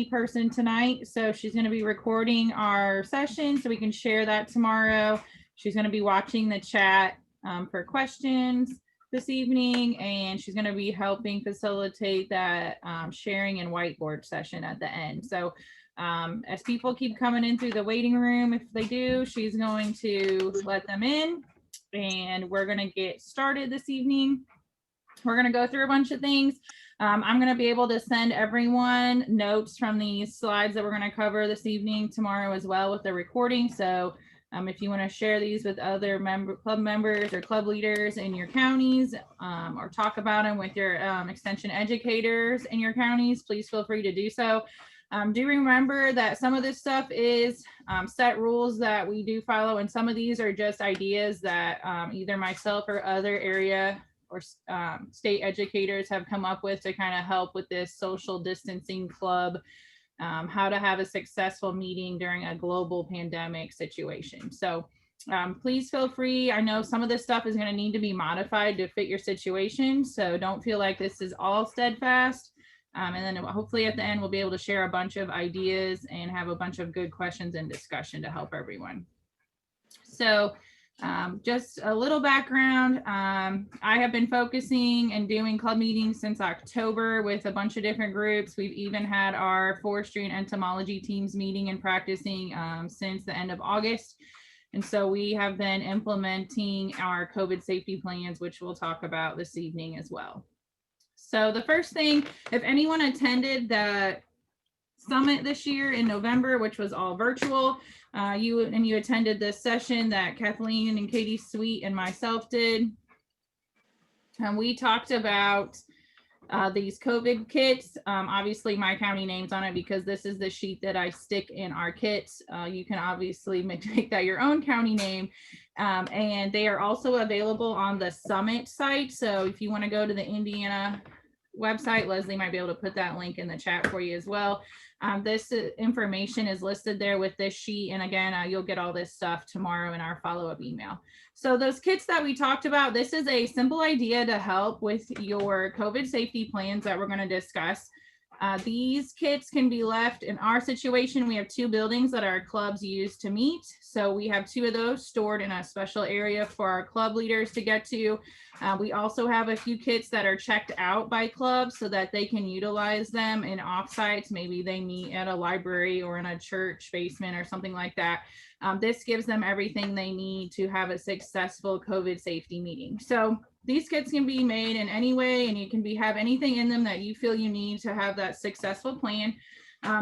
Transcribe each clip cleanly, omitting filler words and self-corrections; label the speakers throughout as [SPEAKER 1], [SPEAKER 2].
[SPEAKER 1] person tonight, so she's going to be recording our session so we can share that tomorrow. She's going to be watching the chat for questions this evening, and she's going to be helping facilitate that sharing and whiteboard session at the end. So as people keep coming in through the waiting room, if they do, she's going to let them in, and we're going to get started this evening. We're going to go through a bunch of things. I'm going to be able to send everyone notes from these slides that we're going to cover this evening tomorrow as well with the recording. So if you want to share these with other club members or club leaders in your counties, or talk about them with your extension educators in your counties, please feel free to do so. Do remember that some of this stuff is set rules that we do follow, and some of these are just ideas that either myself or other area or state educators have come up with to kind of help with this social distancing club, how to have a successful meeting during a global pandemic situation. So please feel free. I know some of this stuff is going to need to be modified to fit your situation, so don't feel like this is all steadfast. And then hopefully at the end, we'll be able to share a bunch of ideas and have a bunch of good questions and discussion to help everyone. So just a little background. I have been focusing and doing club meetings since October with a bunch of different groups. We've even had our forestry and entomology teams meeting and practicing since the end of August. And so we have been implementing our COVID safety plans, which we'll talk about this evening as well. So the first thing, if anyone attended the summit this year in November, which was all virtual, you attended this session that Kathleen and Katie Sweet and myself did. And we talked about these COVID kits. Obviously my county name's on it because this is the sheet that I stick in our kits. You can obviously make that your own county name. And they are also available on the summit site. So if you want to go to the Indiana website, Leslie might be able to put that link in the chat for you as well. This information is listed there with this sheet. And again, you'll get all this stuff tomorrow in our follow-up email. So those kits that we talked about, this is a simple idea to help with your COVID safety plans that we're going to discuss. These kits can be left in our situation. We have 2 buildings that our clubs use to meet. So we have 2 of those stored in a special area for our club leaders to get to. We also have a few kits that are checked out by clubs so that they can utilize them in offsites. Maybe they meet at a library or in a church basement or something like that. This gives them everything they need to have a successful COVID safety meeting. So these kits can be made in any way, and you can have anything in them that you feel you need to have that successful plan.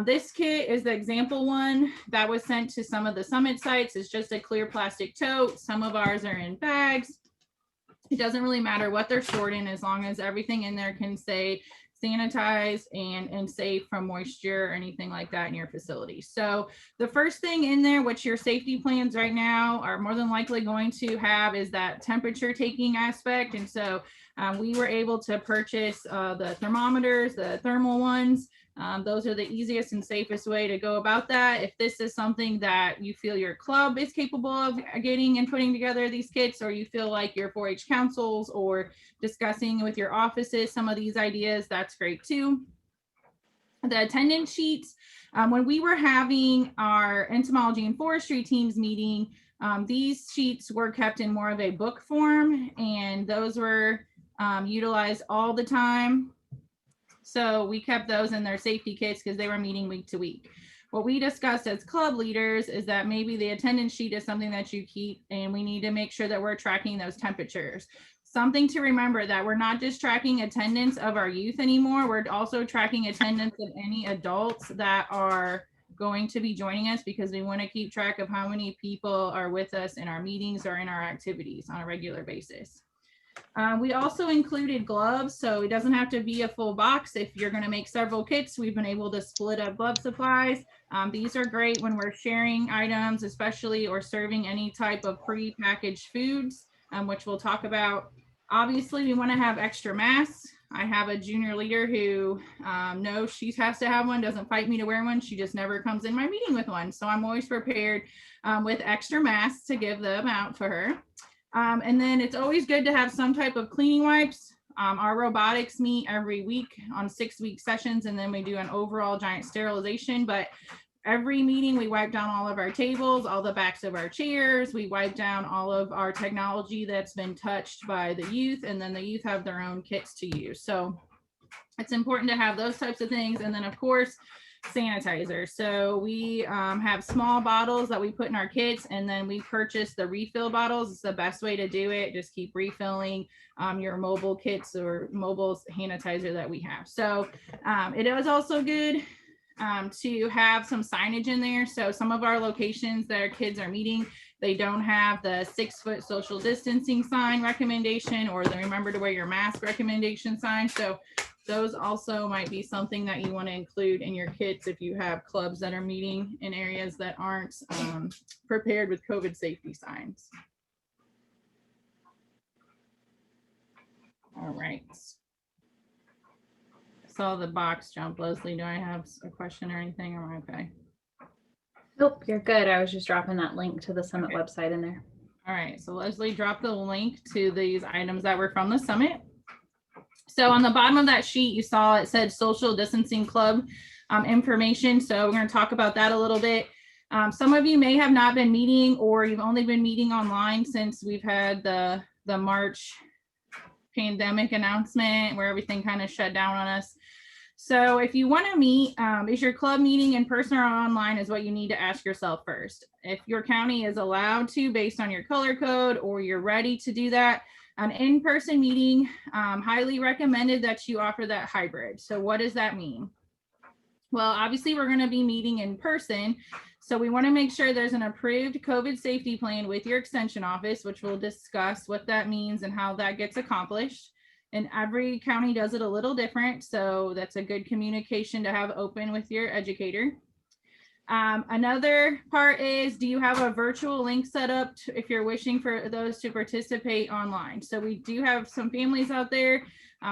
[SPEAKER 1] This kit is the example one that was sent to some of the summit sites. It's just a clear plastic tote. Some of ours are in bags. It doesn't really matter what they're stored in as long as everything in there can say sanitized and safe from moisture or anything like that in your facility. So the first thing in there, which your safety plans right now are more than likely going to have, is that temperature taking aspect. And so we were able to purchase the thermometers, the thermal ones. Those are the easiest and safest way to go about that. If this is something that you feel your club is capable of getting and putting together these kits, or you feel like your 4-H councils or discussing with your offices some of these ideas, that's great too. The attendance sheets, when we were having our entomology and forestry teams meeting, these sheets were kept in more of a book form, and those were utilized all the time. So we kept those in their safety kits because they were meeting week to week. What we discussed as club leaders is that maybe the attendance sheet is something that you keep, and we need to make sure that we're tracking those temperatures. Something to remember, that we're not just tracking attendance of our youth anymore. We're also tracking attendance of any adults that are going to be joining us, because we want to keep track of how many people are with us in our meetings or in our activities on a regular basis. We also included gloves, so it doesn't have to be a full box. If you're going to make several kits, we've been able to split up glove supplies. These are great when we're sharing items, especially, or serving any type of pre-packaged foods, which we'll talk about. Obviously, we want to have extra masks. I have a junior leader who knows she has to have one, doesn't fight me to wear one. She just never comes in my meeting with one. So I'm always prepared with extra masks to give them out for her. And then it's always good to have some type of cleaning wipes. Our robotics meet every week on 6-week sessions, and then we do an overall giant sterilization. But every meeting, we wipe down all of our tables, all the backs of our chairs. We wipe down all of our technology that's been touched by the youth, and then the youth have their own kits to use. So it's important to have those types of things. And then, of course, sanitizer. So we have small bottles that we put in our kits, and then we purchase the refill bottles. It's the best way to do it. Just keep refilling your mobile kits or mobile sanitizer that we have. So it is also good to have some signage in there. So some of our locations that our kids are meeting, they don't have the 6-foot social distancing sign recommendation or the remember to wear your mask recommendation sign. So those also might be something that you want to include in your kits if you have clubs that are meeting in areas that aren't prepared with COVID safety signs. All right. Saw the box jump. Leslie, do I have a question or anything? Am I okay?
[SPEAKER 2] Nope, you're good. I was just dropping that link to the summit website in there.
[SPEAKER 1] All right, so Leslie dropped the link to these items that were from the summit. So on the bottom of that sheet, you saw it said social distancing club information. So we're going to talk about that a little bit. Some of you may have not been meeting, or you've only been meeting online since we've had the March pandemic announcement where everything kind of shut down on us. So if you want to meet, is your club meeting in person or online is what you need to ask yourself first. If your county is allowed to, based on your color code, or you're ready to do that, an in-person meeting, highly recommended that you offer that hybrid. So what does that mean? Well, obviously we're going to be meeting in person. So we want to make sure there's an approved COVID safety plan with your extension office, which we'll discuss what that means and how that gets accomplished. And every county does it a little different. So that's a good communication to have open with your educator. Another part is, do you have a virtual link set up if you're wishing for those to participate online? So we do have some families out there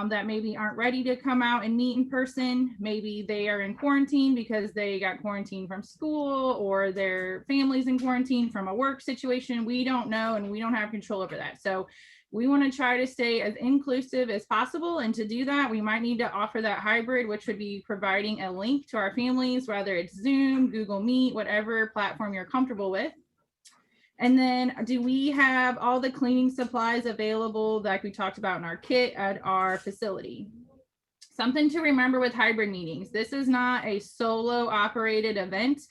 [SPEAKER 1] that maybe aren't ready to come out and meet in person. Maybe they are in quarantine because they got quarantined from school, or their family's in quarantine from a work situation. We don't know, and we don't have control over that. So we want to try to stay as inclusive as possible. And to do that, we might need to offer that hybrid, which would be providing a link to our families, whether it's Zoom, Google Meet, whatever platform you're comfortable with. And then, do we have all the cleaning supplies available like we talked about in our kit at our facility? Something to remember with hybrid meetings, this is not a solo operated event.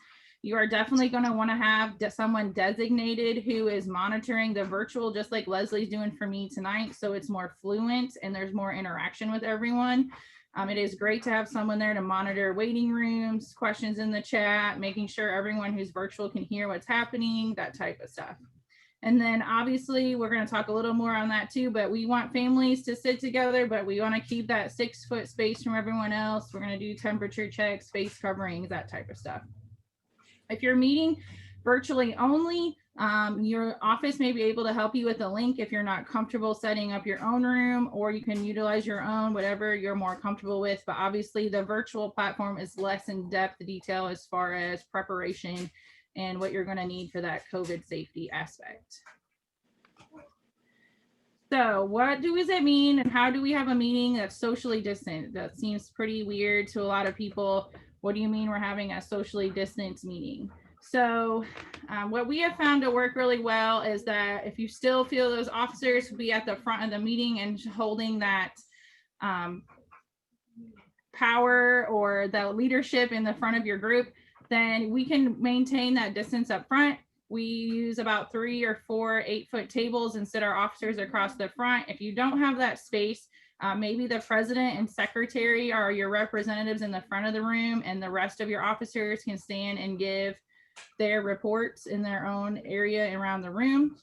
[SPEAKER 1] You are definitely going to want to have someone designated who is monitoring the virtual, just like Leslie's doing for me tonight. So it's more fluent and there's more interaction with everyone. It is great to have someone there to monitor waiting rooms, questions in the chat, making sure everyone who's virtual can hear what's happening, that type of stuff. And then obviously we're going to talk a little more on that too, but we want families to sit together, but we want to keep that 6-foot space from everyone else. We're going to do temperature checks, face coverings, that type of stuff. If you're meeting virtually only, your office may be able to help you with a link if you're not comfortable setting up your own room, or you can utilize your own, whatever you're more comfortable with. But obviously the virtual platform is less in-depth detail as far as preparation and what you're going to need for that COVID safety aspect. So what does it mean, and how do we have a meeting that's socially distant? That seems pretty weird to a lot of people. What do you mean we're having a socially distanced meeting? So what we have found to work really well is that if you still feel those officers be at the front of the meeting and holding that power or the leadership in the front of your group, then we can maintain that distance up front. We use about 3 or 4 8-foot tables and sit our officers across the front. If you don't have that space, maybe the president and secretary are your representatives in the front of the room, and the rest of your officers can stand and give their reports in their own area around the room.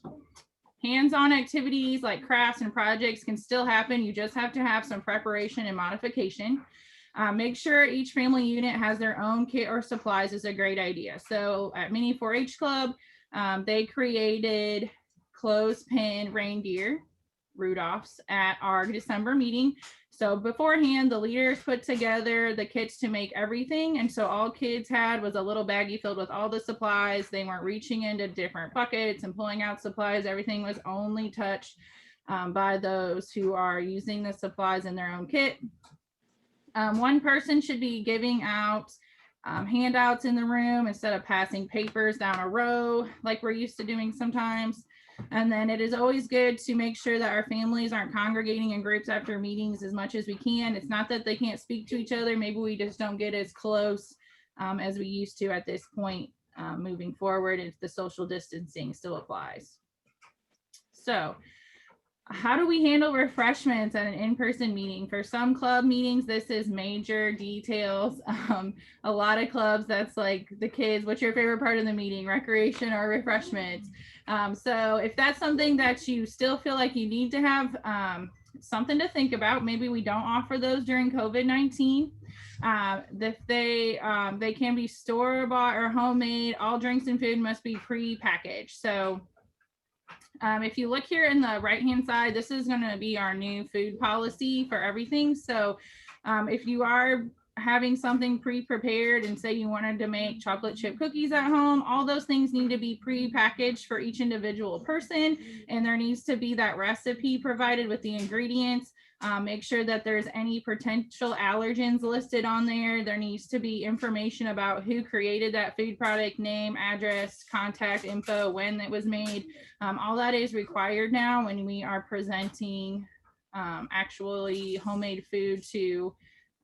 [SPEAKER 1] Hands-on activities like crafts and projects can still happen. You just have to have some preparation and modification. Make sure each family unit has their own kit or supplies is a great idea. So at Mini 4-H Club, they created clothespin reindeer Rudolphs at our December meeting. So beforehand, the leaders put together the kits to make everything. And so all kids had was a little baggie filled with all the supplies. They weren't reaching into different buckets and pulling out supplies. Everything was only touched by those who are using the supplies in their own kit. One person should be giving out handouts in the room instead of passing papers down a row like we're used to doing sometimes. And then it is always good to make sure that our families aren't congregating in groups after meetings as much as we can. It's not that they can't speak to each other. Maybe we just don't get as close as we used to at this point moving forward if the social distancing still applies. So how do we handle refreshments at an in-person meeting? For some club meetings, this is major details. A lot of clubs, that's like the kids, what's your favorite part of the meeting, recreation or refreshments? So if that's something that you still feel like you need to have something to think about, maybe we don't offer those during COVID-19. If they can be store-bought or homemade. All drinks and food must be pre-packaged. So if you look here in the right-hand side, this is going to be our new food policy for everything. So if you are having something pre-prepared and say you wanted to make chocolate chip cookies at home, all those things need to be pre-packaged for each individual person. And there needs to be that recipe provided with the ingredients. Make sure that there's any potential allergens listed on there. There needs to be information about who created that food product, name, address, contact info, when it was made. All that is required now when we are presenting actually homemade food to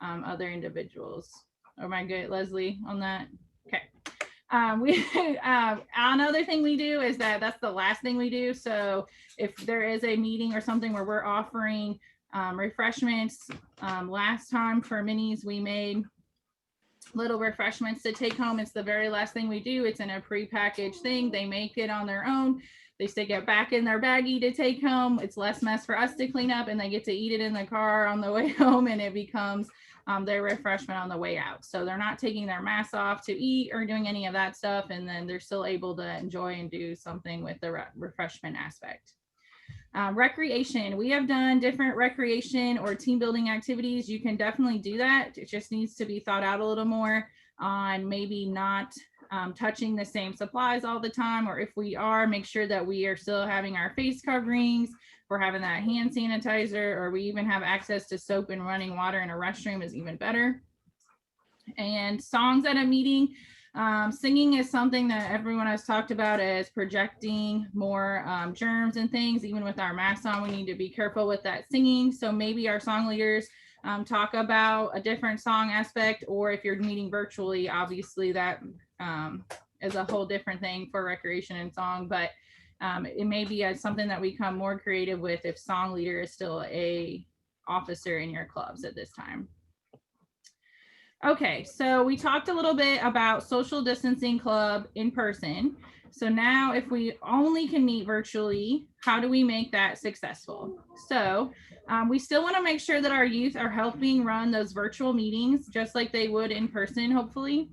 [SPEAKER 1] other individuals. Am I good, Leslie, on that? Okay. Another thing we do is that's the last thing we do. So if there is a meeting or something where we're offering refreshments, last time for minis, we made little refreshments to take home. It's the very last thing we do. It's in a pre-packaged thing. They make it on their own. They stick it back in their baggie to take home. It's less mess for us to clean up, and they get to eat it in the car on the way home, and it becomes their refreshment on the way out. So they're not taking their mask off to eat or doing any of that stuff, and then they're still able to enjoy and do something with the refreshment aspect. Recreation. We have done different recreation or team building activities. You can definitely do that. It just needs to be thought out a little more on maybe not touching the same supplies all the time, or if we are, make sure that we are still having our face coverings, we're having that hand sanitizer, or we even have access to soap and running water in a restroom is even better. And songs at a meeting. Singing is something that everyone has talked about as projecting more germs and things. Even with our masks on, we need to be careful with that singing. So maybe our song leaders talk about a different song aspect, or if you're meeting virtually, obviously that is a whole different thing for recreation and song, but it may be something that we come more creative with if song leader is still a officer in your clubs at this time. Okay, so we talked a little bit about social distancing club in person. So now if we only can meet virtually, how do we make that successful? So we still want to make sure that our youth are helping run those virtual meetings just like they would in person, hopefully.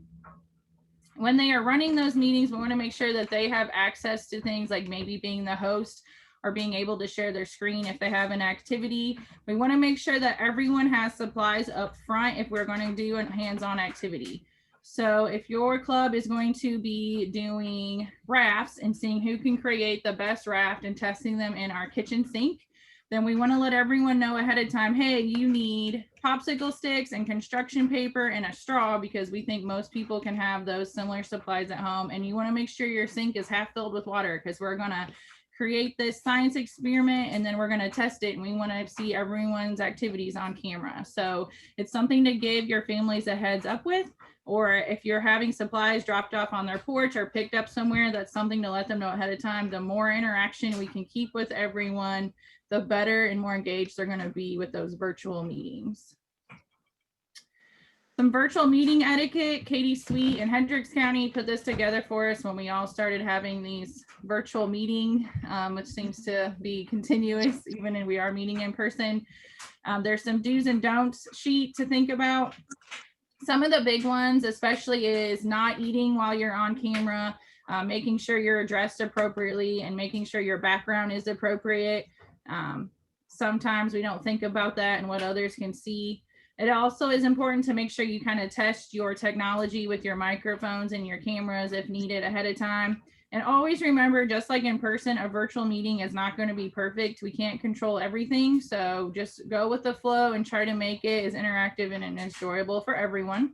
[SPEAKER 1] When they are running those meetings, we want to make sure that they have access to things like maybe being the host or being able to share their screen if they have an activity. We want to make sure that everyone has supplies up front if we're going to do a hands-on activity. So if your club is going to be doing rafts and seeing who can create the best raft and testing them in our kitchen sink, then we want to let everyone know ahead of time, hey, you need popsicle sticks and construction paper and a straw, because we think most people can have those similar supplies at home. And you want to make sure your sink is half filled with water, because we're going to create this science experiment and then we're going to test it, and we want to see everyone's activities on camera. So it's something to give your families a heads up with, or if you're having supplies dropped off on their porch or picked up somewhere, that's something to let them know ahead of time. The more interaction we can keep with everyone, the better and more engaged they're going to be with those virtual meetings. Some virtual meeting etiquette. Katie Sweet in Hendricks County put this together for us when we all started having these virtual meeting, which seems to be continuous even when we are meeting in person. There's some do's and don'ts sheet to think about. Some of the big ones especially is not eating while you're on camera, making sure you're dressed appropriately and making sure your background is appropriate. Sometimes we don't think about that and what others can see. It also is important to make sure you kind of test your technology with your microphones and your cameras if needed ahead of time. And always remember, just like in person, a virtual meeting is not going to be perfect. We can't control everything. So just go with the flow and try to make it as interactive and enjoyable for everyone.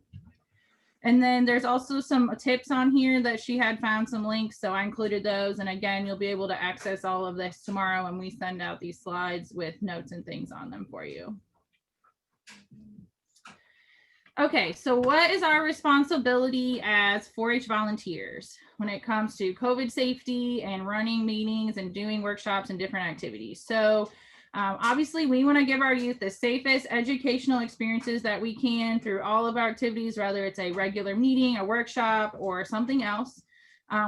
[SPEAKER 1] And then there's also some tips on here that she had found some links. So I included those. And again, you'll be able to access all of this tomorrow when we send out these slides with notes and things on them for you. Okay, so what is our responsibility as 4-H volunteers when it comes to COVID safety and running meetings and doing workshops and different activities? So obviously we want to give our youth the safest educational experiences that we can through all of our activities, whether it's a regular meeting, a workshop, or something else.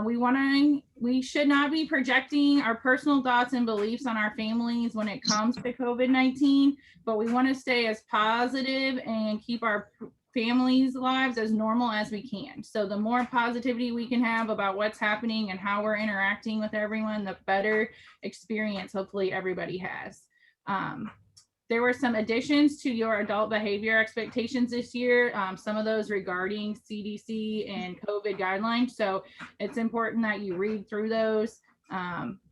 [SPEAKER 1] We should not be projecting our personal thoughts and beliefs on our families when it comes to COVID-19, but we want to stay as positive and keep our families' lives as normal as we can. So the more positivity we can have about what's happening and how we're interacting with everyone, the better experience hopefully everybody has. There were some additions to your adult behavior expectations this year, some of those regarding CDC and COVID guidelines. So it's important that you read through those.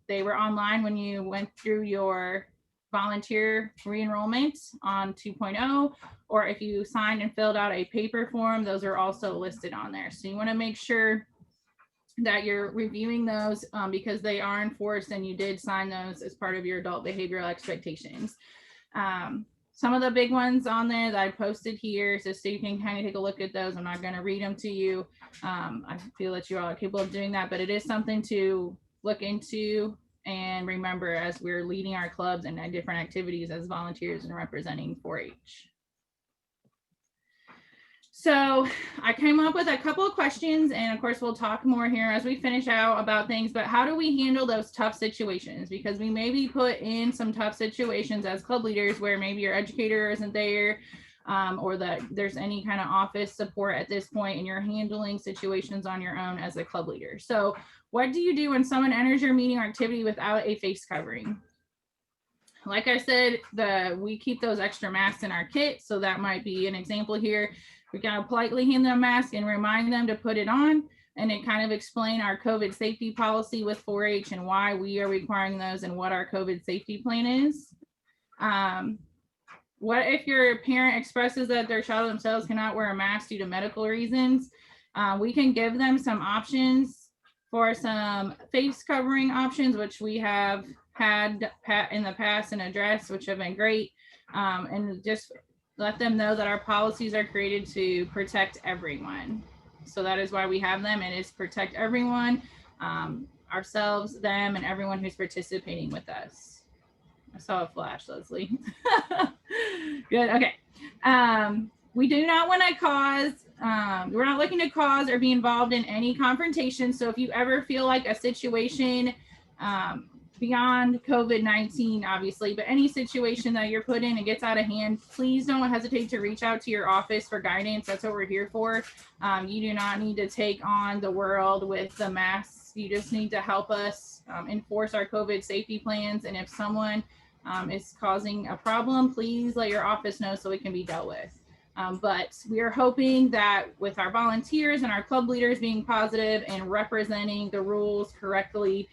[SPEAKER 1] They were online when you went through your volunteer re-enrollment on 2.0, or if you signed and filled out a paper form, those are also listed on there. So you want to make sure that you're reviewing those because they are enforced and you did sign those as part of your adult behavioral expectations. Some of the big ones on there that I posted here, so you can kind of take a look at those. I'm not going to read them to you. I feel that you all are capable of doing that, but it is something to look into and remember as we're leading our clubs and different activities as volunteers and representing 4-H. So I came up with a couple of questions, and of course we'll talk more here as we finish out about things, but how do we handle those tough situations? Because we may be put in some tough situations as club leaders where maybe your educator isn't there, or that there's any kind of office support at this point and you're handling situations on your own as a club leader. So what do you do when someone enters your meeting or activity without a face covering? Like I said, we keep those extra masks in our kit. So that might be an example here. We gotta politely hand them a mask and remind them to put it on, and then kind of explain our COVID safety policy with 4-H and why we are requiring those and what our COVID safety plan is. What if your parent expresses that their child themselves cannot wear a mask due to medical reasons? We can give them some options for some face covering options, which we have had in the past and addressed, which have been great, and just let them know that our policies are created to protect everyone. So that is why we have them. It is protect everyone, ourselves, them, and everyone who's participating with us. I saw a flash, Leslie. Good, okay. We do not want to cause, we're not looking to cause or be involved in any confrontation. So if you ever feel like a situation, beyond COVID-19, obviously, but any situation that you're put in and gets out of hand, please don't hesitate to reach out to your office for guidance. That's what we're here for. You do not need to take on the world with the masks. You just need to help us enforce our COVID safety plans. And if someone is causing a problem, please let your office know so it can be dealt with. But we are hoping that with our volunteers and our club leaders being positive and representing the rules correctly,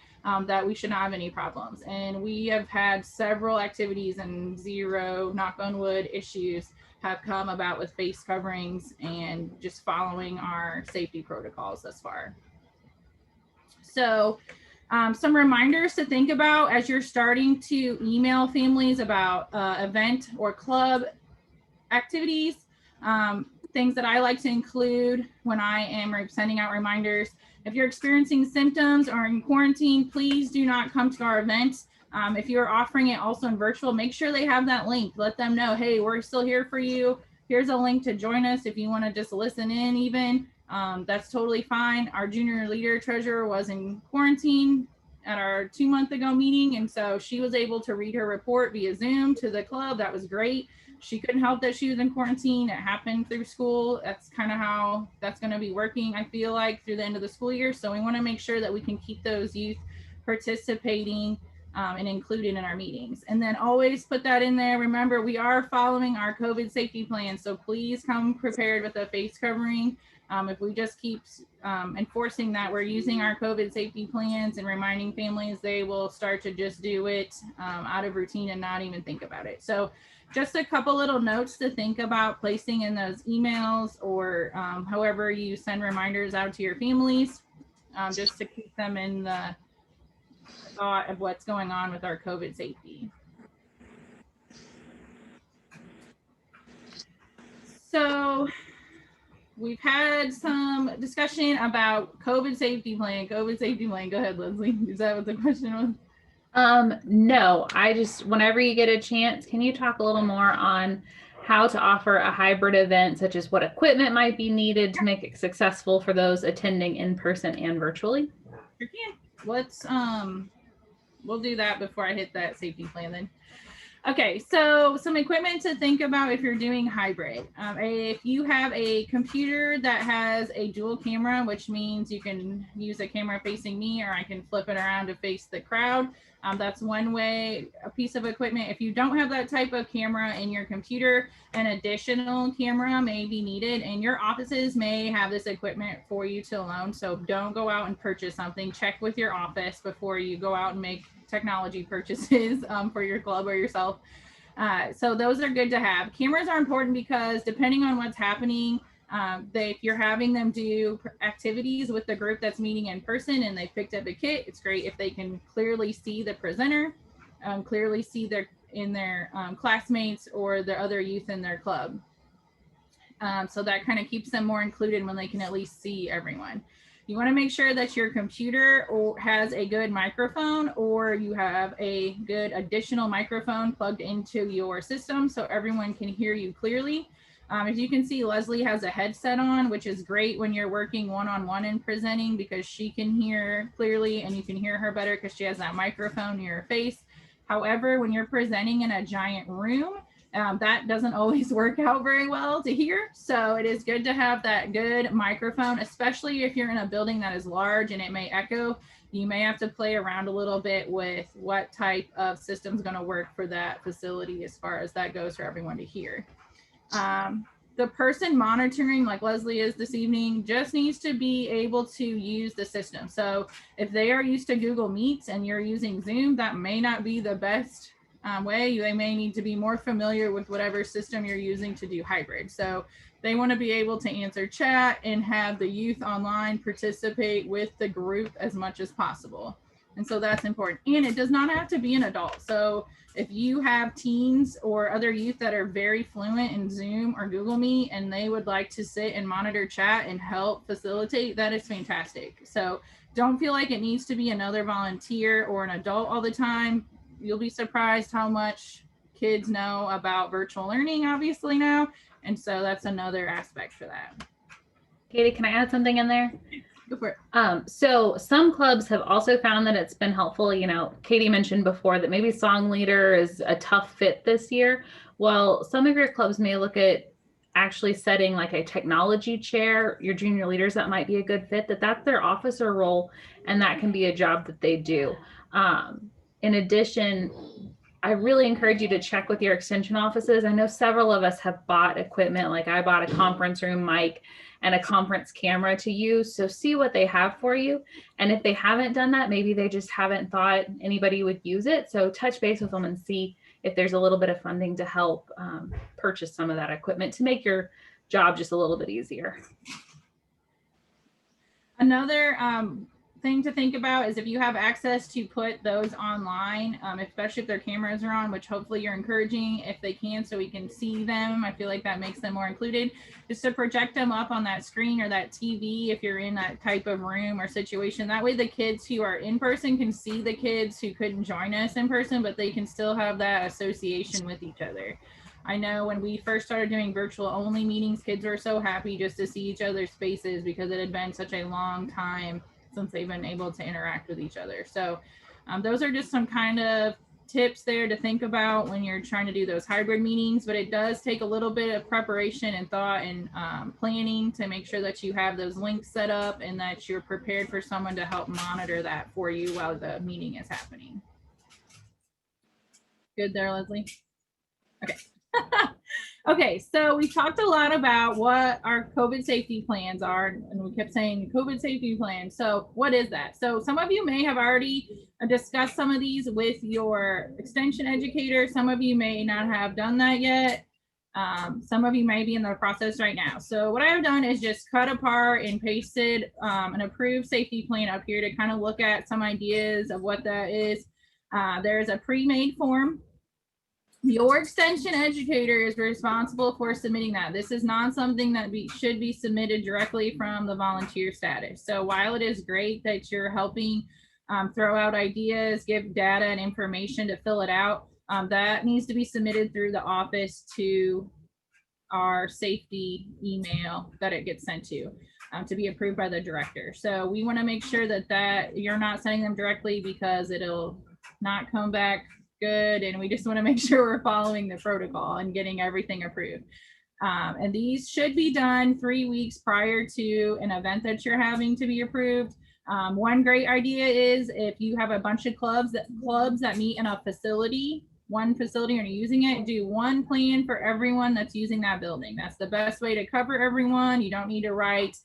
[SPEAKER 1] that we should not have any problems. And we have had several activities and zero, knock on wood, issues have come about with face coverings and just following our safety protocols thus far. So some reminders to think about as you're starting to email families about event or club activities. Things that I like to include when I am sending out reminders. If you're experiencing symptoms or in quarantine, please do not come to our event. If you're offering it also in virtual, make sure they have that link. Let them know, hey, we're still here for you. Here's a link to join us if you want to just listen in even. That's totally fine. Our junior leader treasurer was in quarantine at our 2-month ago meeting, and so she was able to read her report via Zoom to the club. That was great. She couldn't help that she was in quarantine. It happened through school. That's kind of how that's going to be working, I feel like, through the end of the school year. So we want to make sure that we can keep those youth participating and included in our meetings. And then always put that in there. Remember, we are following our COVID safety plan. So please come prepared with a face covering. If we just keep enforcing that we're using our COVID safety plans and reminding families, they will start to just do it out of routine and not even think about it. So just a couple little notes to think about placing in those emails, or however you send reminders out to your families, just to keep them in the thought of what's going on with our COVID safety. So we've had some discussion about COVID safety plan. Go ahead, Leslie. Is that what the question was?
[SPEAKER 2] No, I just, whenever you get a chance, can you talk a little more on how to offer a hybrid event, such as what equipment might be needed to make it successful for those attending in person and virtually?
[SPEAKER 1] Sure can. Let's we'll do that before I hit that safety plan then. Okay, so some equipment to think about if you're doing hybrid. If you have a computer that has a dual camera, which means you can use a camera facing me, or I can flip it around to face the crowd. That's one way, a piece of equipment. If you don't have that type of camera in your computer, an additional camera may be needed, and your offices may have this equipment for you to loan. So don't go out and purchase something. Check with your office before you go out and make technology purchases for your club or yourself. So those are good to have. Cameras are important because depending on what's happening, if you're having them do activities with the group that's meeting in person and they picked up a kit, it's great if they can clearly see the presenter, clearly see their classmates or the other youth in their club. So that kind of keeps them more included when they can at least see everyone. You want to make sure that your computer has a good microphone, or you have a good additional microphone plugged into your system so everyone can hear you clearly. As you can see, Leslie has a headset on, which is great when you're working one-on-one and presenting, because she can hear clearly and you can hear her better because she has that microphone near her face. However, when you're presenting in a giant room, that doesn't always work out very well to hear. So it is good to have that good microphone, especially if you're in a building that is large and it may echo. You may have to play around a little bit with what type of system is going to work for that facility as far as that goes for everyone to hear. The person monitoring, like Leslie is this evening, just needs to be able to use the system. So if they are used to Google Meets and you're using Zoom, that may not be the best way. They may need to be more familiar with whatever system you're using to do hybrid. So they want to be able to answer chat and have the youth online participate with the group as much as possible. And so that's important. And it does not have to be an adult. So if you have teens or other youth that are very fluent in Zoom or Google Meet and they would like to sit and monitor chat and help facilitate, that is fantastic. So don't feel like it needs to be another volunteer or an adult all the time. You'll be surprised how much kids know about virtual learning, obviously, now. And so that's another aspect for that.
[SPEAKER 2] Katie, can I add something in there?
[SPEAKER 1] Go for it.
[SPEAKER 2] So some clubs have also found that it's been helpful. You know, Katie mentioned before that maybe song leader is a tough fit this year. Well, some of your clubs may look at actually setting like a technology chair, your junior leaders, that might be a good fit, that's their officer role, and that can be a job that they do. In addition, I really encourage you to check with your extension offices. I know several of us have bought equipment, like I bought a conference room mic and a conference camera to use. So see what they have for you. And if they haven't done that, maybe they just haven't thought anybody would use it. So touch base with them and see if there's a little bit of funding to help purchase some of that equipment to make your job just a little bit easier.
[SPEAKER 1] Another thing to think about is if you have access to put those online, especially if their cameras are on, which hopefully you're encouraging if they can, so we can see them. I feel like that makes them more included, just to project them up on that screen or that TV if you're in that type of room or situation. That way the kids who are in person can see the kids who couldn't join us in person, but they can still have that association with each other. I know when we first started doing virtual only meetings, kids were so happy just to see each other's faces because it had been such a long time since they've been able to interact with each other. So those are just some kind of tips there to think about when you're trying to do those hybrid meetings, but it does take a little bit of preparation and thought and planning to make sure that you have those links set up and that you're prepared for someone to help monitor that for you while the meeting is happening. Good there, Leslie? Okay. Okay, so we talked a lot about what our COVID safety plans are, and we kept saying COVID safety plan. So what is that? So some of you may have already discussed some of these with your extension educator. Some of you may not have done that yet. Some of you may be in the process right now. So what I've done is just cut apart and pasted an approved safety plan up here to kind of look at some ideas of what that is. There's a pre-made form. Your extension educator is responsible for submitting that. This is not something that should be submitted directly from the volunteer status. So while it is great that you're helping throw out ideas, give data and information to fill it out, that needs to be submitted through the office to our safety email that it gets sent to be approved by the director. So we want to make sure that you're not sending them directly because it'll not come back good, and we just want to make sure we're following the protocol and getting everything approved. And these should be done 3 weeks prior to an event that you're having to be approved. One great idea is if you have a bunch of clubs that meet in a facility, one facility, and you're using it, do one plan for everyone that's using that building. That's the best way to cover everyone. You don't need to write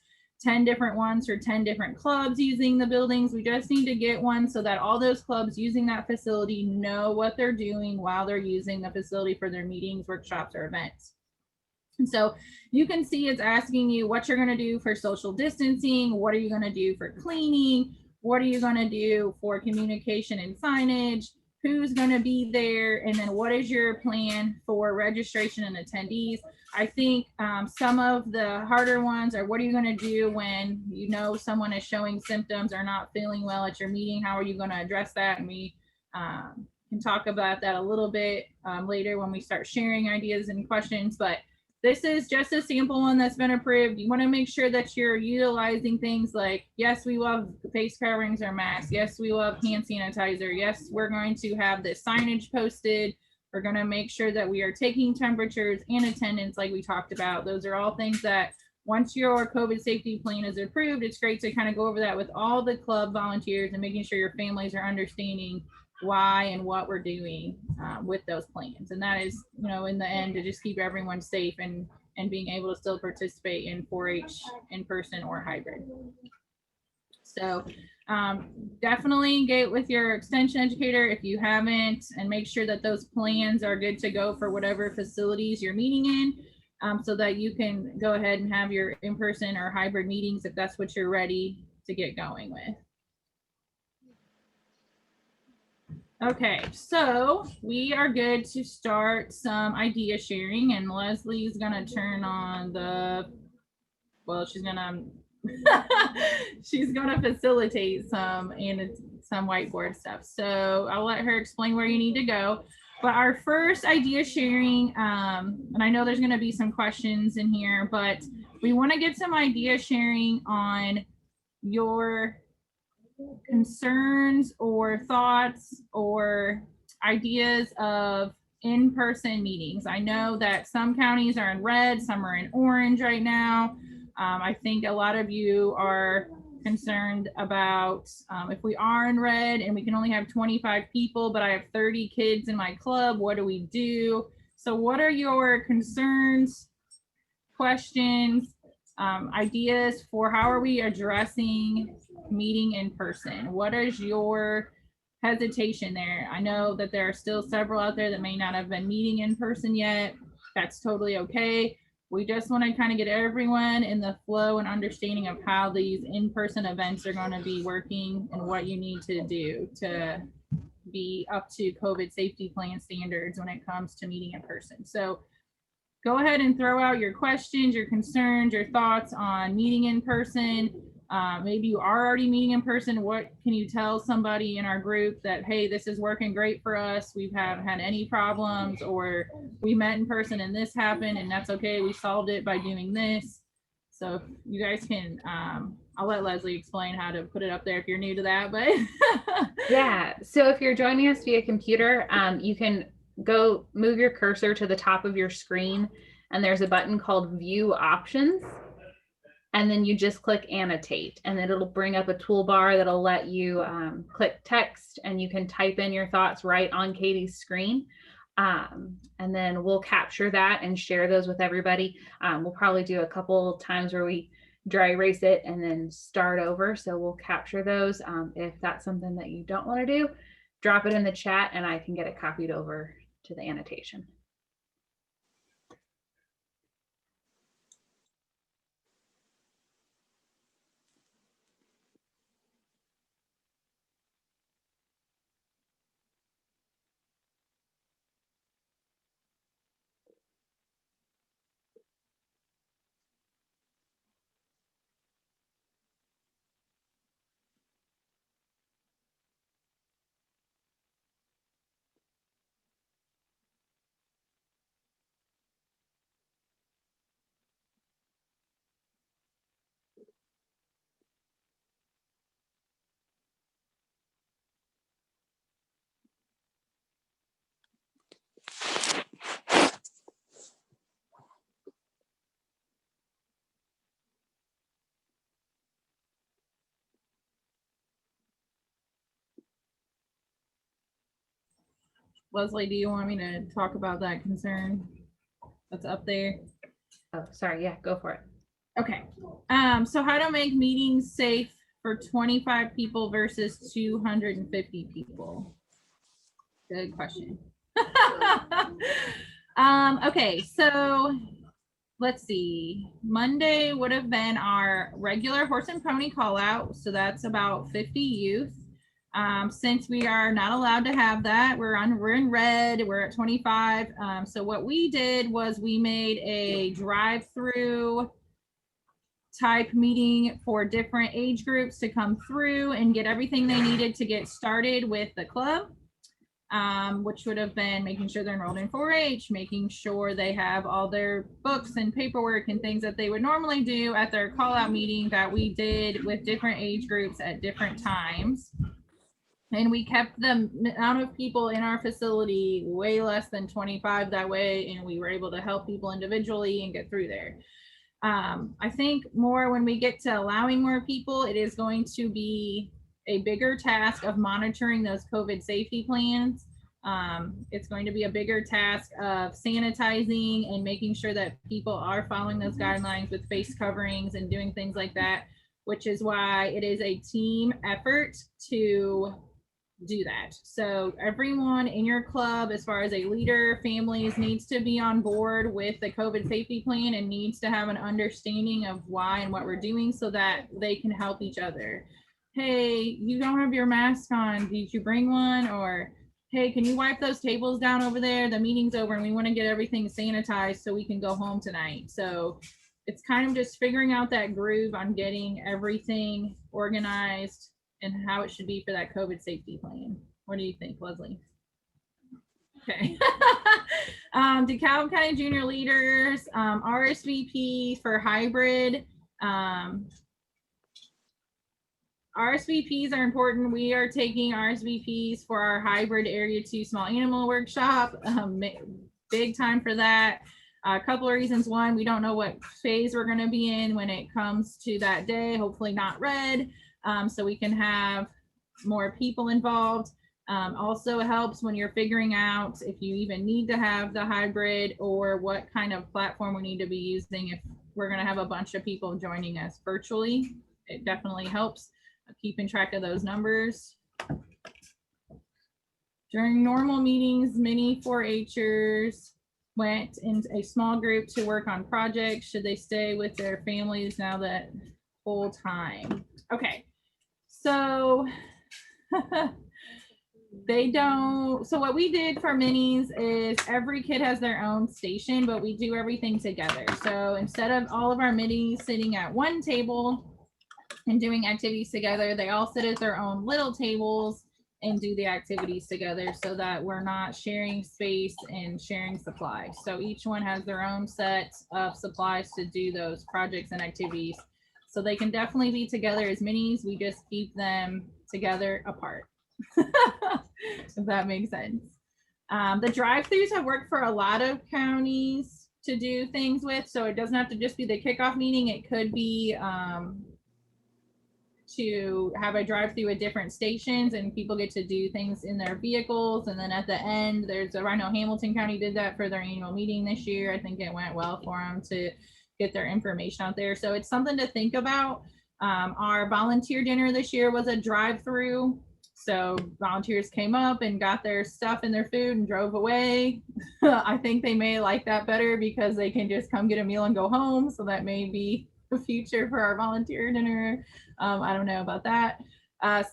[SPEAKER 1] 10 different ones for 10 different clubs using the buildings. We just need to get one so that all those clubs using that facility know what they're doing while they're using the facility for their meetings, workshops, or events. And so you can see it's asking you what you're going to do for social distancing, what are you going to do for cleaning, what are you going to do for communication and signage, who's going to be there, and then what is your plan for registration and attendees. I think some of the harder ones are what are you going to do when you know someone is showing symptoms or not feeling well at your meeting? How are you going to address that? And we can talk about that a little bit later when we start sharing ideas and questions. But this is just a sample one that's been approved. You want to make sure that you're utilizing things like, yes, we love face coverings or masks. Yes, we love hand sanitizer. Yes, we're going to have this signage posted. We're going to make sure that we are taking temperatures and attendance like we talked about. Those are all things that once your COVID safety plan is approved, it's great to kind of go over that with all the club volunteers and making sure your families are understanding why and what we're doing with those plans. And that is, in the end, to just keep everyone safe and being able to still participate in 4-H in person or hybrid. So definitely get with your extension educator if you haven't, and make sure that those plans are good to go for whatever facilities you're meeting in, so that you can go ahead and have your in-person or hybrid meetings if that's what you're ready to get going with. Okay, so we are good to start some idea sharing, and Leslie's gonna turn on she's gonna facilitate some whiteboard stuff. So I'll let her explain where you need to go. But our first idea sharing, and I know there's gonna be some questions in here, but we wanna get some idea sharing on your concerns or thoughts or ideas of in-person meetings. I know that some counties are in red, some are in orange right now. I think a lot of you are concerned about if we are in red and we can only have 25 people, but I have 30 kids in my club, what do we do? So what are your concerns, questions, ideas for how are we addressing meeting in person? What is your hesitation there? I know that there are still several out there that may not have been meeting in person yet. That's totally okay. We just want to kind of get everyone in the flow and understanding of how these in-person events are going to be working and what you need to do to be up to COVID safety plan standards when it comes to meeting in person. So go ahead and throw out your questions, your concerns, your thoughts on meeting in person. Maybe you are already meeting in person. What can you tell somebody in our group that, hey, this is working great for us. We haven't had any problems, or we met in person and this happened and that's okay. We solved it by doing this. So you guys can, I'll let Leslie explain how to put it up there if you're new to that, but.
[SPEAKER 2] Yeah, so if you're joining us via computer, you can go move your cursor to the top of your screen and there's a button called View Options. And then you just click Annotate, and then it'll bring up a toolbar that'll let you click text, and you can type in your thoughts right on Katie's screen. And then we'll capture that and share those with everybody. We'll probably do a couple times where we dry erase it and then start over. So we'll capture those. If that's something that you don't want to do, drop it in the chat and I can get it copied over to the annotation.
[SPEAKER 1] Leslie, do you want me to talk about that concern that's up there?
[SPEAKER 2] Oh, sorry. Yeah, go for it.
[SPEAKER 1] Okay. So how to make meetings safe for 25 people versus 250 people? Good question. Okay, so let's see. Monday would have been our regular horse and pony call out. So that's about 50 youth. Since we are not allowed to have that, we're in red, we're at 25. So what we did was we made a drive-through type meeting for different age groups to come through and get everything they needed to get started with the club. Which would have been making sure they're enrolled in 4-H, making sure they have all their books and paperwork and things that they would normally do at their call out meeting that we did with different age groups at different times. And we kept the amount of people in our facility way less than 25 that way, and we were able to help people individually and get through there. I think more when we get to allowing more people, it is going to be a bigger task of monitoring those COVID safety plans. It's going to be a bigger task of sanitizing and making sure that people are following those guidelines with face coverings and doing things like that, which is why it is a team effort to do that. So everyone in your club, as far as a leader, families, needs to be on board with the COVID safety plan and needs to have an understanding of why and what we're doing so that they can help each other. Hey, you don't have your mask on. Did you bring one? Or, hey, can you wipe those tables down over there? The meeting's over and we want to get everything sanitized so we can go home tonight. So it's kind of just figuring out that groove on getting everything organized and how it should be for that COVID safety plan. What do you think, Leslie? Okay. DeKalb County Junior Leaders, RSVP for hybrid. RSVPs are important. We are taking RSVPs for our hybrid Area 2 small animal workshop. Big time for that. A couple of reasons. One, we don't know what phase we're going to be in when it comes to that day. Hopefully not red. So we can have more people involved. Also, it helps when you're figuring out if you even need to have the hybrid or what kind of platform we need to be using if we're going to have a bunch of people joining us virtually. It definitely helps keeping track of those numbers. During normal meetings, many 4-Hers went in a small group to work on projects. Should they stay with their families now that full time? Okay, so they don't. So what we did for minis is every kid has their own station, but we do everything together. So instead of all of our minis sitting at one table and doing activities together, they all sit at their own little tables and do the activities together so that we're not sharing space and sharing supplies. So each one has their own set of supplies to do those projects and activities. So they can definitely be together as minis. We just keep them together apart. If that makes sense. The drive-thrus have worked for a lot of counties to do things with. So it doesn't have to just be the kickoff meeting. It could be to have a drive-through at different stations, and people get to do things in their vehicles. And then at the end, I know Hamilton County did that for their annual meeting this year. I think it went well for them to get their information out there. So it's something to think about. Our volunteer dinner this year was a drive-through. So volunteers came up and got their stuff and their food and drove away. I think they may like that better because they can just come get a meal and go home. So that may be the future for our volunteer dinner. I don't know about that.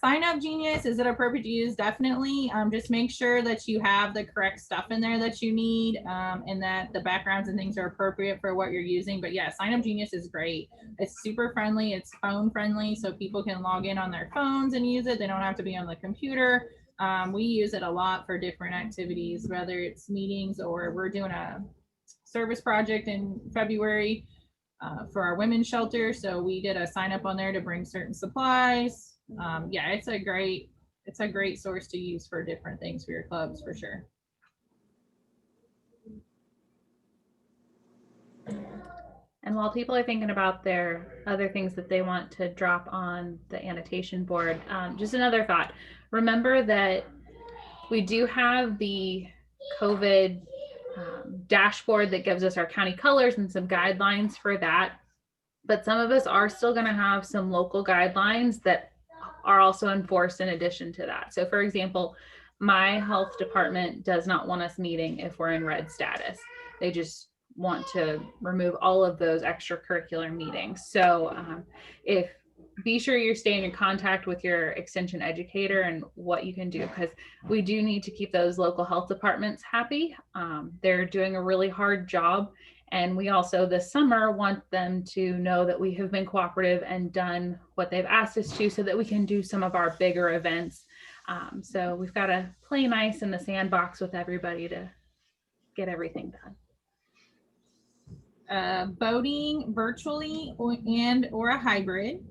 [SPEAKER 1] Sign up Genius, is it appropriate to use? Definitely. Just make sure that you have the correct stuff in there that you need, and that the backgrounds and things are appropriate for what you're using. But yeah, Sign Up Genius is great. It's super friendly. It's phone friendly, so people can log in on their phones and use it. They don't have to be on the computer. We use it a lot for different activities, whether it's meetings or we're doing a service project in February for our women's shelter. So we did a sign up on there to bring certain supplies. Yeah, it's a great source to use for different things for your clubs, for sure.
[SPEAKER 2] And while people are thinking about their other things that they want to drop on the annotation board, just another thought. Remember that we do have the COVID dashboard that gives us our county colors and some guidelines for that. But some of us are still going to have some local guidelines that are also enforced in addition to that. So for example, my health department does not want us meeting if we're in red status. They just want to remove all of those extracurricular meetings. So be sure you're staying in contact with your extension educator and what you can do, because we do need to keep those local health departments happy. They're doing a really hard job. And we also this summer want them to know that we have been cooperative and done what they've asked us to, so that we can do some of our bigger events. So we've got to play nice in the sandbox with everybody to get everything done.
[SPEAKER 1] Voting virtually or a hybrid.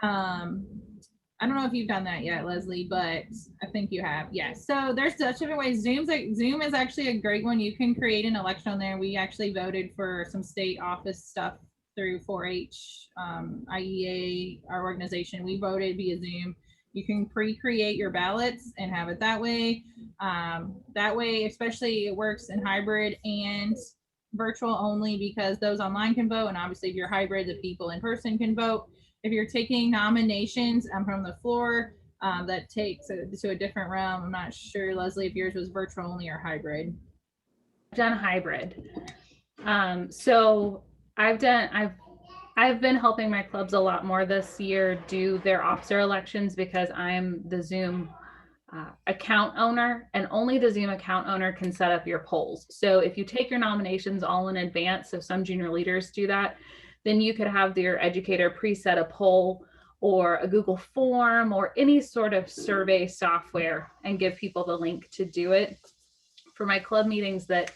[SPEAKER 1] I don't know if you've done that yet, Leslie, but I think you have. Yes. Yeah. So there's such different ways. Zoom is actually a great one. You can create an election on there. We actually voted for some state office stuff through 4-H, IEA, our organization. We voted via Zoom. You can pre-create your ballots and have it that way. That way, especially it works in hybrid and virtual only, because those online can vote. And obviously if you're hybrid, the people in person can vote. If you're taking nominations from the floor, that takes it to a different realm. I'm not sure, Leslie, if yours was virtual only or hybrid.
[SPEAKER 2] I've done hybrid. So I've been helping my clubs a lot more this year do their officer elections, because I'm the Zoom account owner, and only the Zoom account owner can set up your polls. So if you take your nominations all in advance, so some junior leaders do that, then you could have your educator preset a poll or a Google form or any sort of survey software and give people the link to do it. For my club meetings that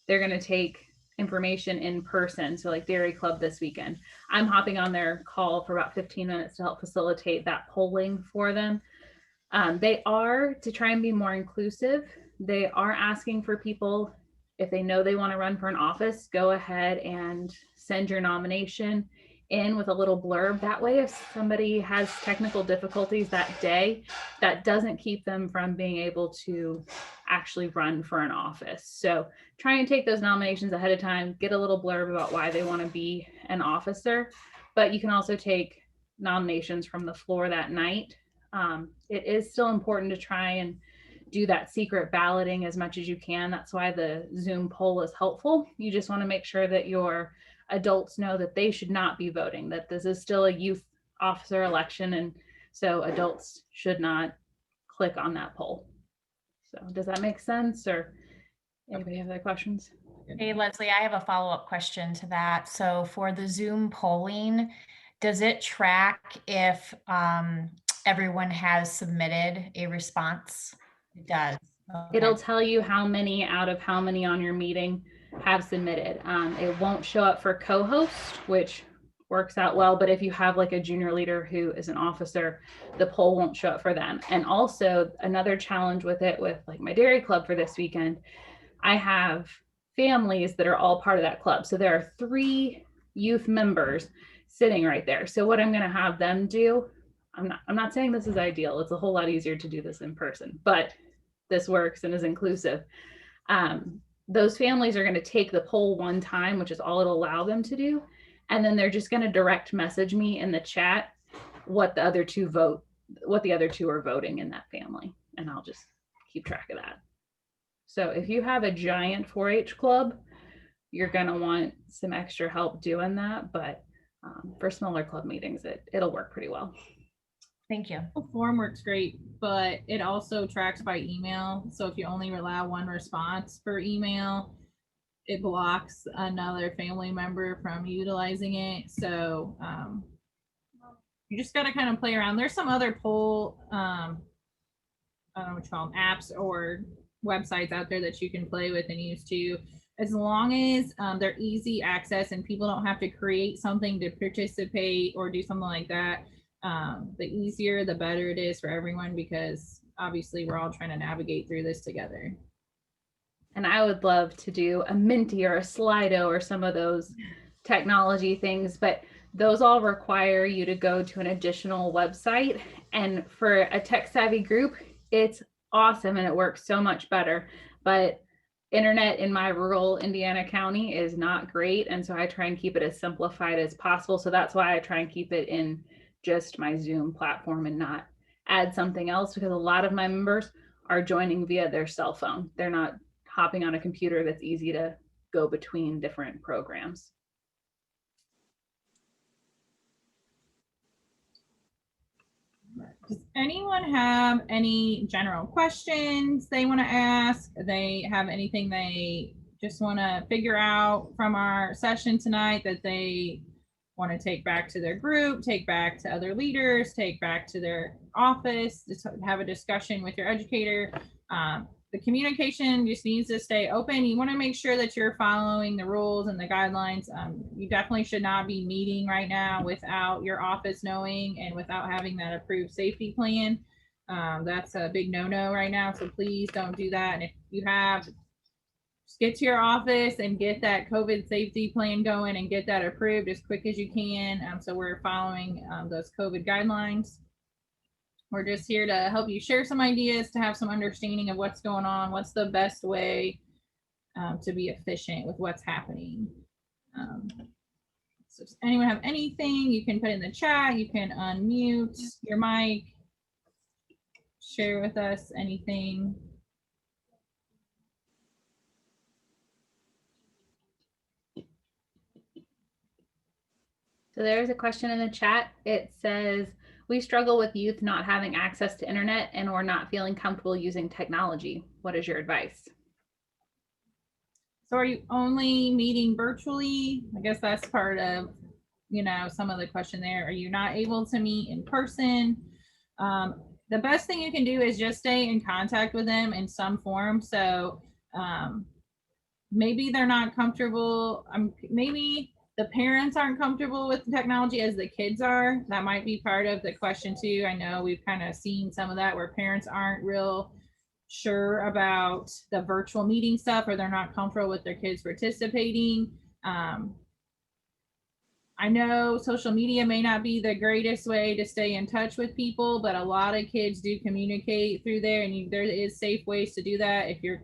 [SPEAKER 2] they're going to take information in person, so like Dairy Club this weekend, I'm hopping on their call for about 15 minutes to help facilitate that polling for them. They are, to try and be more inclusive, they are asking for people, if they know they want to run for an office, go ahead and send your nomination in with a little blurb. That way, if somebody has technical difficulties that day, that doesn't keep them from being able to actually run for an office. So try and take those nominations ahead of time, get a little blurb about why they want to be an officer. But you can also take nominations from the floor that night. It is still important to try and do that secret balloting as much as you can. That's why the Zoom poll is helpful. You just want to make sure that your adults know that they should not be voting, that this is still a youth officer election, and so adults should not click on that poll. So does that make sense, or anybody have other questions?
[SPEAKER 3] Hey, Leslie, I have a follow-up question to that. So for the Zoom polling, does it track if everyone has submitted a response? It does. Okay.
[SPEAKER 2] It'll tell you how many out of how many on your meeting have submitted. It won't show up for co-host, which works out well, but if you have like a junior leader who is an officer, the poll won't show up for them. And also another challenge with it, with like my Dairy Club for this weekend, I have families that are all part of that club. So there are 3 youth members sitting right there. So what I'm going to have them do I'm not saying this is ideal. It's a whole lot easier to do this in person, but this works and is inclusive. Those families are going to take the poll one time, which is all it'll allow them to do. And then they're just going to direct message me in the chat what the other two are voting in that family. And I'll just keep track of that. So if you have a giant 4-H club, you're going to want some extra help doing that. But for smaller club meetings, it'll work pretty well.
[SPEAKER 3] Thank you.
[SPEAKER 1] The form works great, but it also tracks by email. So if you only allow one response per email, it blocks another family member from utilizing it. So you just got to kind of play around. There's some other poll, I don't know what you call them, apps or websites out there that you can play with and use too. As long as they're easy access and people don't have to create something to participate or do something like that, the easier, the better it is for everyone, because obviously we're all trying to navigate through this together.
[SPEAKER 2] And I would love to do a Minty or a Slido or some of those technology things, but those all require you to go to an additional website. And for a tech savvy group, it's awesome and it works so much better. But internet in my rural Indiana county is not great. And so I try and keep it as simplified as possible. So that's why I try and keep it in just my Zoom platform and not add something else, because a lot of my members are joining via their cell phone. They're not hopping on a computer that's easy to go between different programs.
[SPEAKER 1] Does anyone have any general questions they want to ask? They have anything they just want to figure out from our session tonight that they want to take back to their group, take back to other leaders, take back to their office, just have a discussion with your educator? The communication just needs to stay open. You want to make sure that you're following the rules and the guidelines. You definitely should not be meeting right now without your office knowing and without having that approved safety plan. That's a big no-no right now, so please don't do that. And if you have, just get to your office and get that COVID safety plan going and get that approved as quick as you can. So we're following those COVID guidelines. We're just here to help you share some ideas, to have some understanding of what's going on, what's the best way to be efficient with what's happening. So does anyone have anything? You can put in the chat, you can unmute your mic, share with us anything.
[SPEAKER 2] So there's a question in the chat. It says, we struggle with youth not having access to internet and or not feeling comfortable using technology. What is your advice?
[SPEAKER 1] So are you only meeting virtually? I guess that's part of, some of the question there. Are you not able to meet in person? The best thing you can do is just stay in contact with them in some form. So maybe they're not comfortable. Maybe the parents aren't comfortable with the technology as the kids are. That might be part of the question too. I know we've kind of seen some of that where parents aren't real sure about the virtual meeting stuff, or they're not comfortable with their kids participating. I know social media may not be the greatest way to stay in touch with people, but a lot of kids do communicate through there, and there is safe ways to do that if you're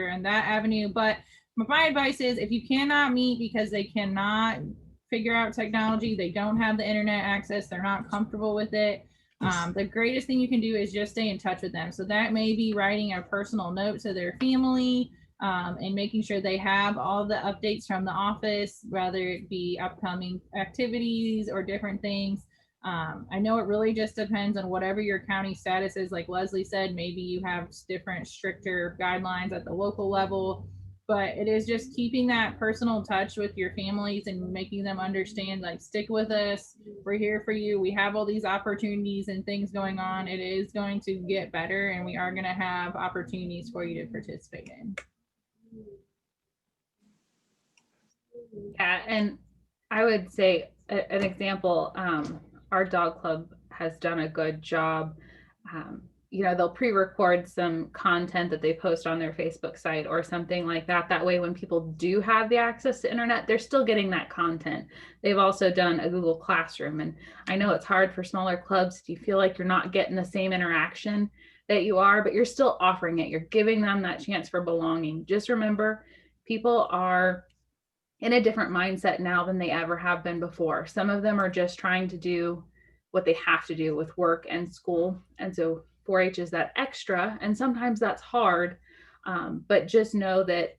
[SPEAKER 1] in that avenue. But my advice is, if you cannot meet because they cannot figure out technology, they don't have the internet access, they're not comfortable with it, the greatest thing you can do is just stay in touch with them. So that may be writing a personal note to their family and making sure they have all the updates from the office, whether it be upcoming activities or different things. I know it really just depends on whatever your county status is. Like Leslie said, maybe you have different stricter guidelines at the local level, but it is just keeping that personal touch with your families and making them understand, like, stick with us, we're here for you, we have all these opportunities and things going on, it is going to get better, and we are going to have opportunities for you to participate in.
[SPEAKER 2] Yeah, and I would say an example, our dog club has done a good job they'll pre-record some content that they post on their Facebook site or something like that. That way, when people do have the access to internet, they're still getting that content. They've also done a Google Classroom. And I know it's hard for smaller clubs. Do you feel like you're not getting the same interaction that you are, but you're still offering it. You're giving them that chance for belonging. Just remember, people are in a different mindset now than they ever have been before. Some of them are just trying to do what they have to do with work and school. And so 4-H is that extra, and sometimes that's hard, but just know that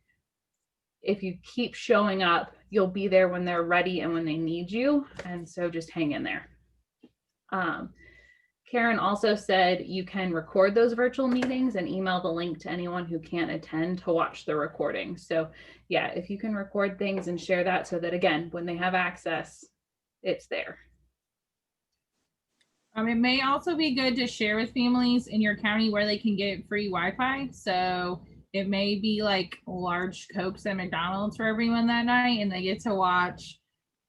[SPEAKER 2] if you keep showing up, you'll be there when they're ready and when they need you. And so just hang in there. Karen also said you can record those virtual meetings and email the link to anyone who can't attend to watch the recording. So yeah, if you can record things and share that so that, again, when they have access, it's there.
[SPEAKER 1] It may also be good to share with families in your county where they can get free Wi-Fi. So it may be like large Cokes at McDonald's for everyone that night, and they get to watch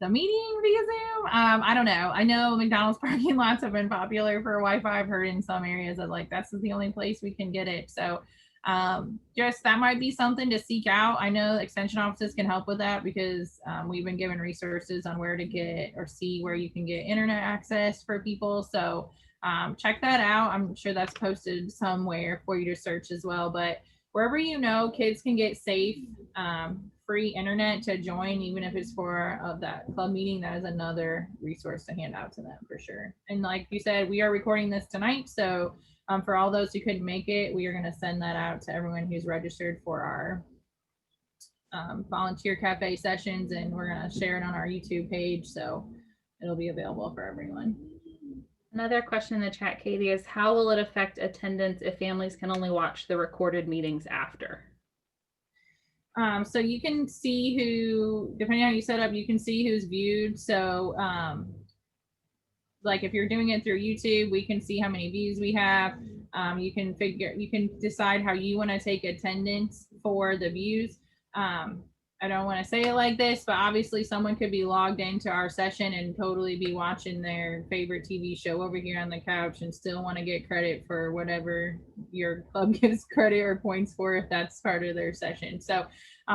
[SPEAKER 1] the meeting via Zoom. I don't know. I know McDonald's parking lots have been popular for Wi-Fi. I've heard in some areas that like that's the only place we can get it. So just that might be something to seek out. I know extension offices can help with that because we've been given resources on where to get or see where you can get internet access for people. So check that out. I'm sure that's posted somewhere for you to search as well. But wherever kids can get safe, free internet to join, even if it's for that club meeting, that is another resource to hand out to them for sure. And like you said, we are recording this tonight. So for all those who couldn't make it, we are going to send that out to everyone who's registered for our volunteer cafe sessions, and we're going to share it on our YouTube page. So it'll be available for everyone.
[SPEAKER 2] Another question in the chat, Katie, is how will it affect attendance if families can only watch the recorded meetings after?
[SPEAKER 1] So you can see who, depending on how you set up, you can see who's viewed. So like if you're doing it through YouTube, we can see how many views we have. You can decide how you want to take attendance for the views. I don't want to say it like this, but obviously someone could be logged into our session and totally be watching their favorite TV show over here on the couch and still want to get credit for whatever your club gives credit or points for if that's part of their session. So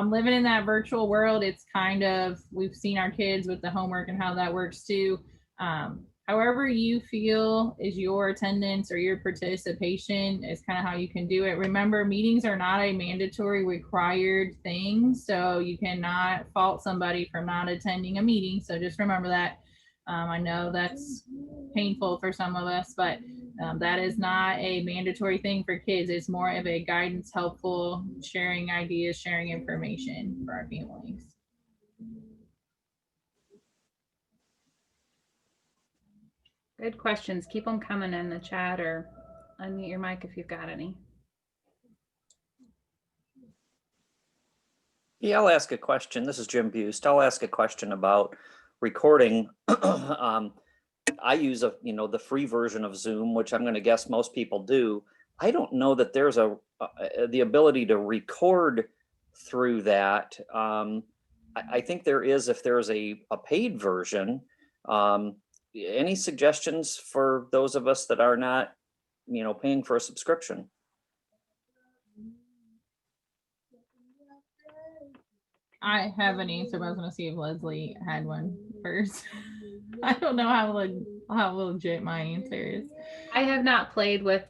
[SPEAKER 1] living in that virtual world, it's kind of, we've seen our kids with the homework and how that works too. However you feel is your attendance or your participation is kind of how you can do it. Remember, meetings are not a mandatory required thing, so you cannot fault somebody for not attending a meeting. So just remember that. I know that's painful for some of us, but that is not a mandatory thing for kids. It's more of a guidance, helpful, sharing ideas, sharing information for our families.
[SPEAKER 2] Good questions. Keep them coming in the chat or unmute your mic if you've got any.
[SPEAKER 4] Yeah, I'll ask a question. This is Jim Bust. I'll ask a question about recording. I use the free version of Zoom, which I'm going to guess most people do. I don't know that there's the ability to record through that. I think there is if there's a paid version. Any suggestions for those of us that are not, paying for a subscription?
[SPEAKER 1] I have an answer, but I was going to see if Leslie had one first. I don't know how legit my answer is.
[SPEAKER 2] I have not played with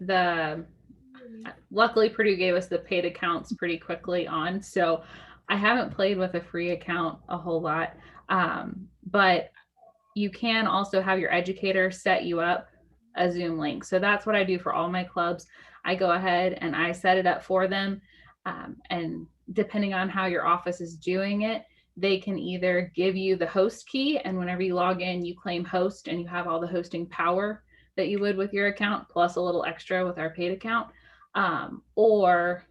[SPEAKER 2] luckily Purdue gave us the paid accounts pretty quickly on, so I haven't played with a free account a whole lot, but you can also have your educator set you up a Zoom link. So that's what I do for all my clubs. I go ahead and I set it up for them. And depending on how your office is doing it, they can either give you the host key, and whenever you log in, you claim host and you have all the hosting power that you would with your account, plus a little extra with our paid account. Or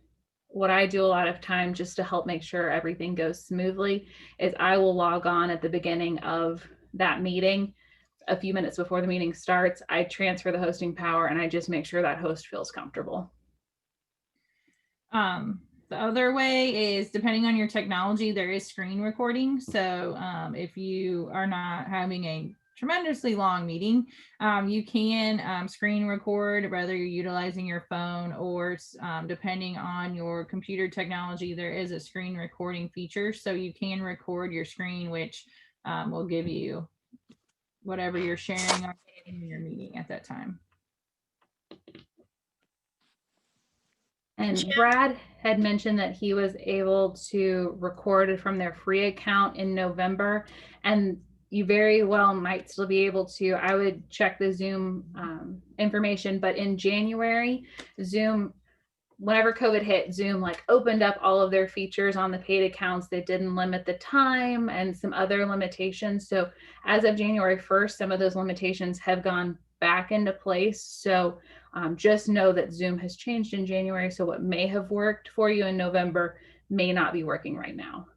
[SPEAKER 2] what I do a lot of time just to help make sure everything goes smoothly is I will log on at the beginning of that meeting a few minutes before the meeting starts. I transfer the hosting power and I just make sure that host feels comfortable.
[SPEAKER 1] The other way is depending on your technology, there is screen recording. So if you are not having a tremendously long meeting. You can screen record, whether you're utilizing your phone or depending on your computer technology, there is a screen recording feature. So you can record your screen, which will give you whatever you're sharing in your meeting at that time.
[SPEAKER 2] And Brad had mentioned that he was able to record it from their free account in November, and you very well might still be able to. I would check the Zoom information, but in January, Zoom, whenever COVID hit, Zoom like opened up all of their features on the paid accounts. They didn't limit the time and some other limitations. So as of January 1st, some of those limitations have gone back into place. So just know that Zoom has changed in January. So what may have worked for you in November may not be working right now.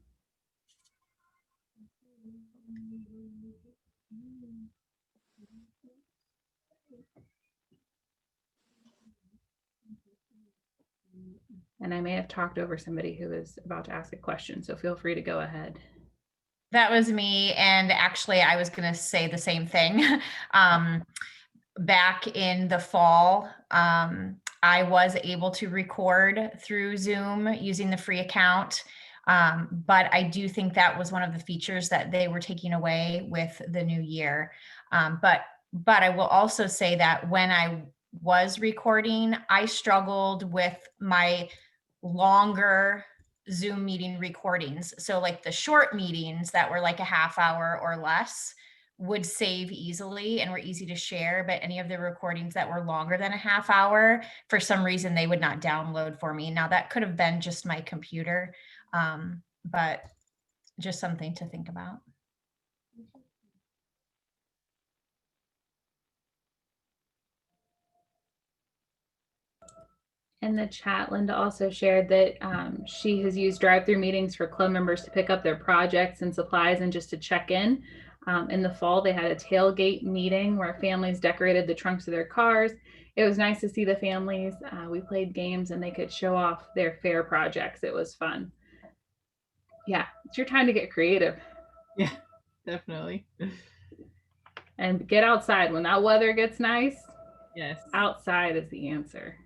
[SPEAKER 2] And I may have talked over somebody who is about to ask a question, so feel free to go ahead.
[SPEAKER 3] That was me. And actually, I was going to say the same thing. Back in the fall, I was able to record through Zoom using the free account. But I do think that was one of the features that they were taking away with the new year. But I will also say that when I was recording, I struggled with my longer Zoom meeting recordings. So like the short meetings that were like a half hour or less would save easily and were easy to share, but any of the recordings that were longer than a half hour, for some reason, they would not download for me. Now that could have been just my computer, but just something to think about.
[SPEAKER 2] In the chat, Linda also shared that she has used DriveThru Meetings for club members to pick up their projects and supplies and just to check in. In the fall, they had a tailgate meeting where families decorated the trunks of their cars. It was nice to see the families. We played games and they could show off their fair projects. It was fun. Yeah, it's your time to get creative.
[SPEAKER 1] Yeah, definitely.
[SPEAKER 2] And get outside when that weather gets nice.
[SPEAKER 1] Yes.
[SPEAKER 2] Outside is the answer.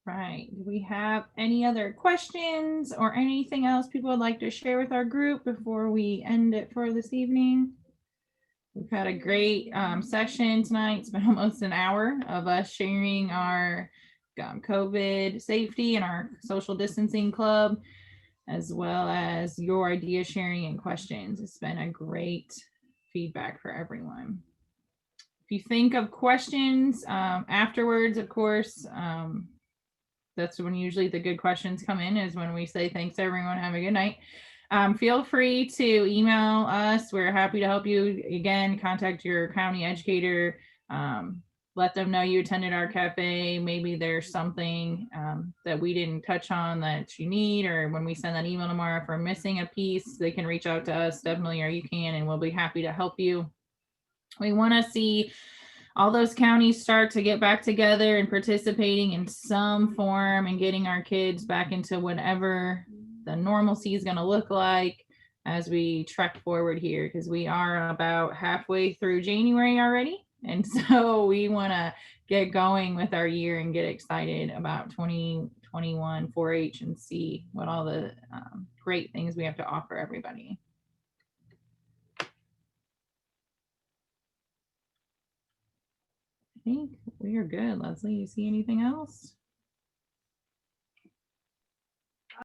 [SPEAKER 1] Right. Do we have any other questions or anything else people would like to share with our group before we end it for this evening? We've had a great session tonight. It's been almost an hour of us sharing our COVID safety and our social distancing club, as well as your idea sharing and questions. It's been a great feedback for everyone. If you think of questions afterwards, of course, that's when usually the good questions come in, is when we say thanks everyone, have a good night. Feel free to email us. We're happy to help you. Again, contact your county educator. Let them know you attended our cafe. Maybe there's something that we didn't touch on that you need, or when we send that email tomorrow, if we're missing a piece, they can reach out to us definitely, or you can, and we'll be happy to help you. We want to see all those counties start to get back together and participating in some form and getting our kids back into whatever the normalcy is going to look like as we trek forward here, because we are about halfway through January already. And so we want to get going with our year and get excited about 2021 4-H and see what all the great things we have to offer everybody. I think we are good. Leslie, you see anything else?